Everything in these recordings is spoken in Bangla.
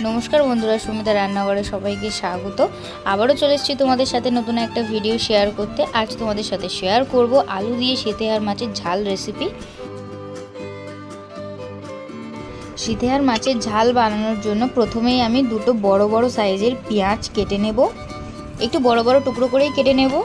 नमस्कार बंधुरा सुमिता रान्नाघरे सबाइके स्वागत। आबारो चले एसेछि तोमादेर साथे नतुन एकटा भिडियो शेयर करते। आज तोमादेर साथे शेयर करब आलू दिये शीते आर माछेर झाल रेसिपि। शीते आर माछेर झाल बानानोर जोन्नो प्रथमेई आमि दुटो बड़ो बड़ो साइजेर पेंयाज केटे नेब। एकटु बड़ो बड़ो टुकरो करेई केटे नेब।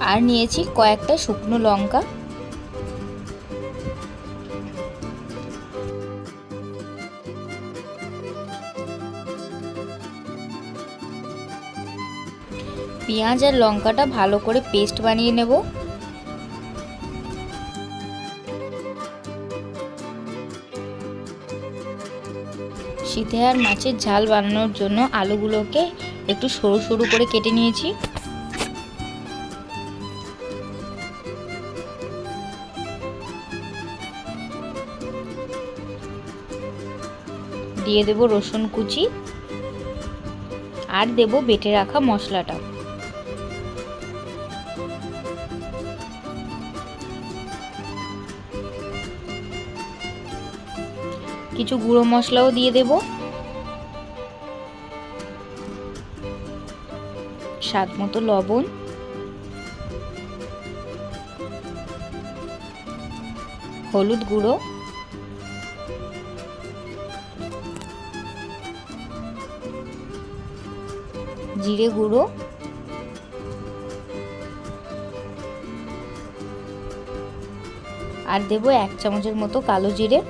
আর নিয়েছি কয়েকটা শুকনো লঙ্কা। পেঁয়াজ আর লঙ্কাটা ভালো করে পেস্ট বানিয়ে নেব। শীতে আর মাছের ঝাল বানানোর জন্য আলুগুলোকে একটু সরু সরু করে কেটে নিয়েছি। দিয়ে দেব রসুন কুচি আর দেব বেটে রাখা মশলাটা। কিছু গুঁড়ো মশলাও দিয়ে দেব, স্বাদ মতো লবণ, হলুদ গুঁড়ো, জিরে গুঁড়ো, আর দেব 1 চামচের মতো কালো জিরে।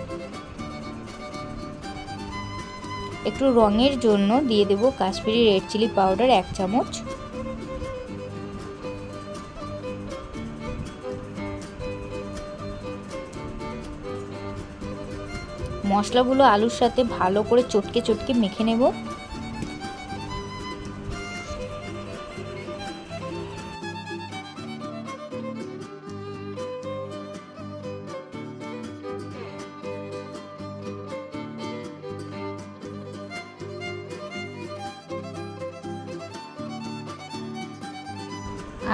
একটু রঙের জন্য দিয়ে দেব কাশ্মীরি রেড চিলি পাউডার 1 চামচ। মশলাগুলো আলুর সাথে ভালো করে চটকে চটকে মেখে নেব।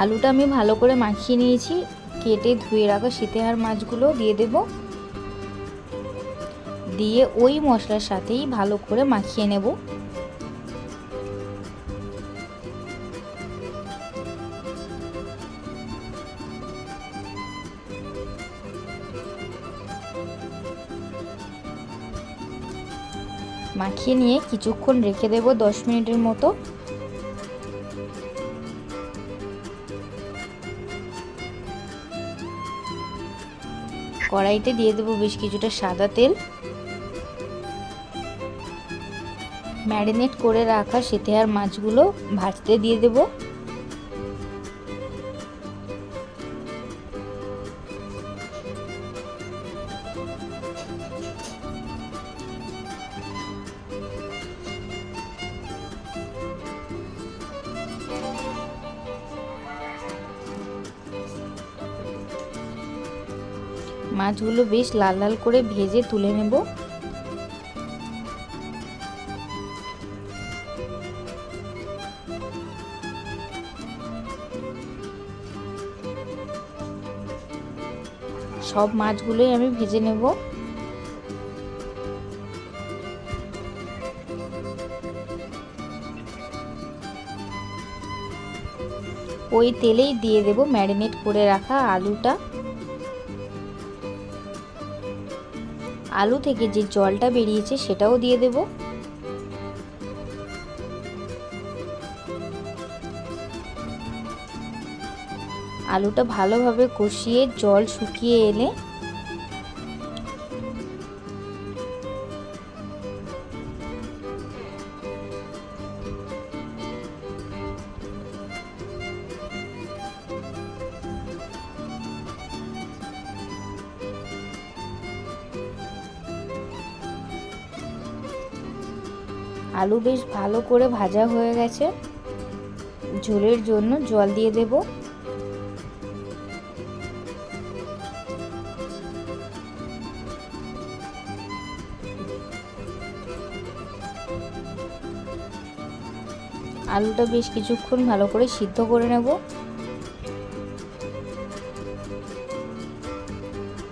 আলুটা আমি ভালো করে মাখিয়ে নিয়েছি। কেটে ধুয়ে রাখা শীতে আর মাছগুলো দিয়ে দেব। দিয়ে ওই মশলার সাথেই ভালো করে মাখিয়ে নেব। মাখিয়ে নিয়ে কিছুক্ষণ রেখে দেব 10 মিনিটের মতো। কড়াইতে দিয়ে দেব বেশ কিছুটা সাদা তেল। ম্যারিনেট করে রাখা শীতে আর মাছগুলো ভাজতে দিয়ে দেব। মাছগুলো বেশ লাল লাল করে ভেজে তুলে নেব। সব মাছগুলোই আমি ভেজে নেব। ওই তেলেই দিয়ে দেব ম্যারিনেট করে রাখা আলুটা। আলু থেকে যে জলটা বেরিয়েছে সেটাও দিয়ে দেব। আলুটা ভালোভাবে কষিয়ে জল শুকিয়ে এলে আলু বেশ ভালো করে ভাজা হয়ে গেছে। ঝোলের জন্য জল দিয়ে দেব। আলুটা বেশ কিছুক্ষণ ভালো করে সিদ্ধ করে নেব।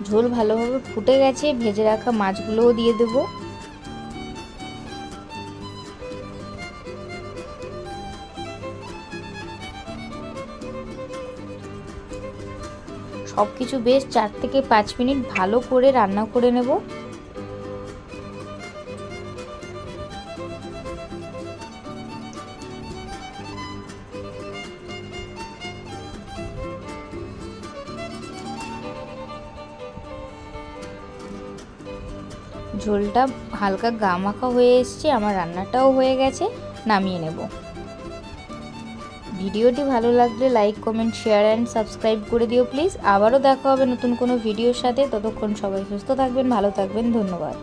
ঝোল ভালোভাবে ফুটে গেছে, ভেজে রাখা মাছগুলোও দিয়ে দেব। সবকিছু বেশ 4 থেকে 5 মিনিট ভালো করে রান্না করে নেব। ঝোলটা হালকা গামাখা হয়ে এসছে, আমার রান্নাটাও হয়ে গেছে, নামিয়ে নেব। ভিডিওটি ভালো লাগলে like, comment, share and subscribe করে দিও প্লিজ। আবারও দেখা হবে নতুন কোনো ভিডিওর সাথে। ততক্ষণ সবাই সুস্থ থাকবেন, ভালো থাকবেন। ধন্যবাদ।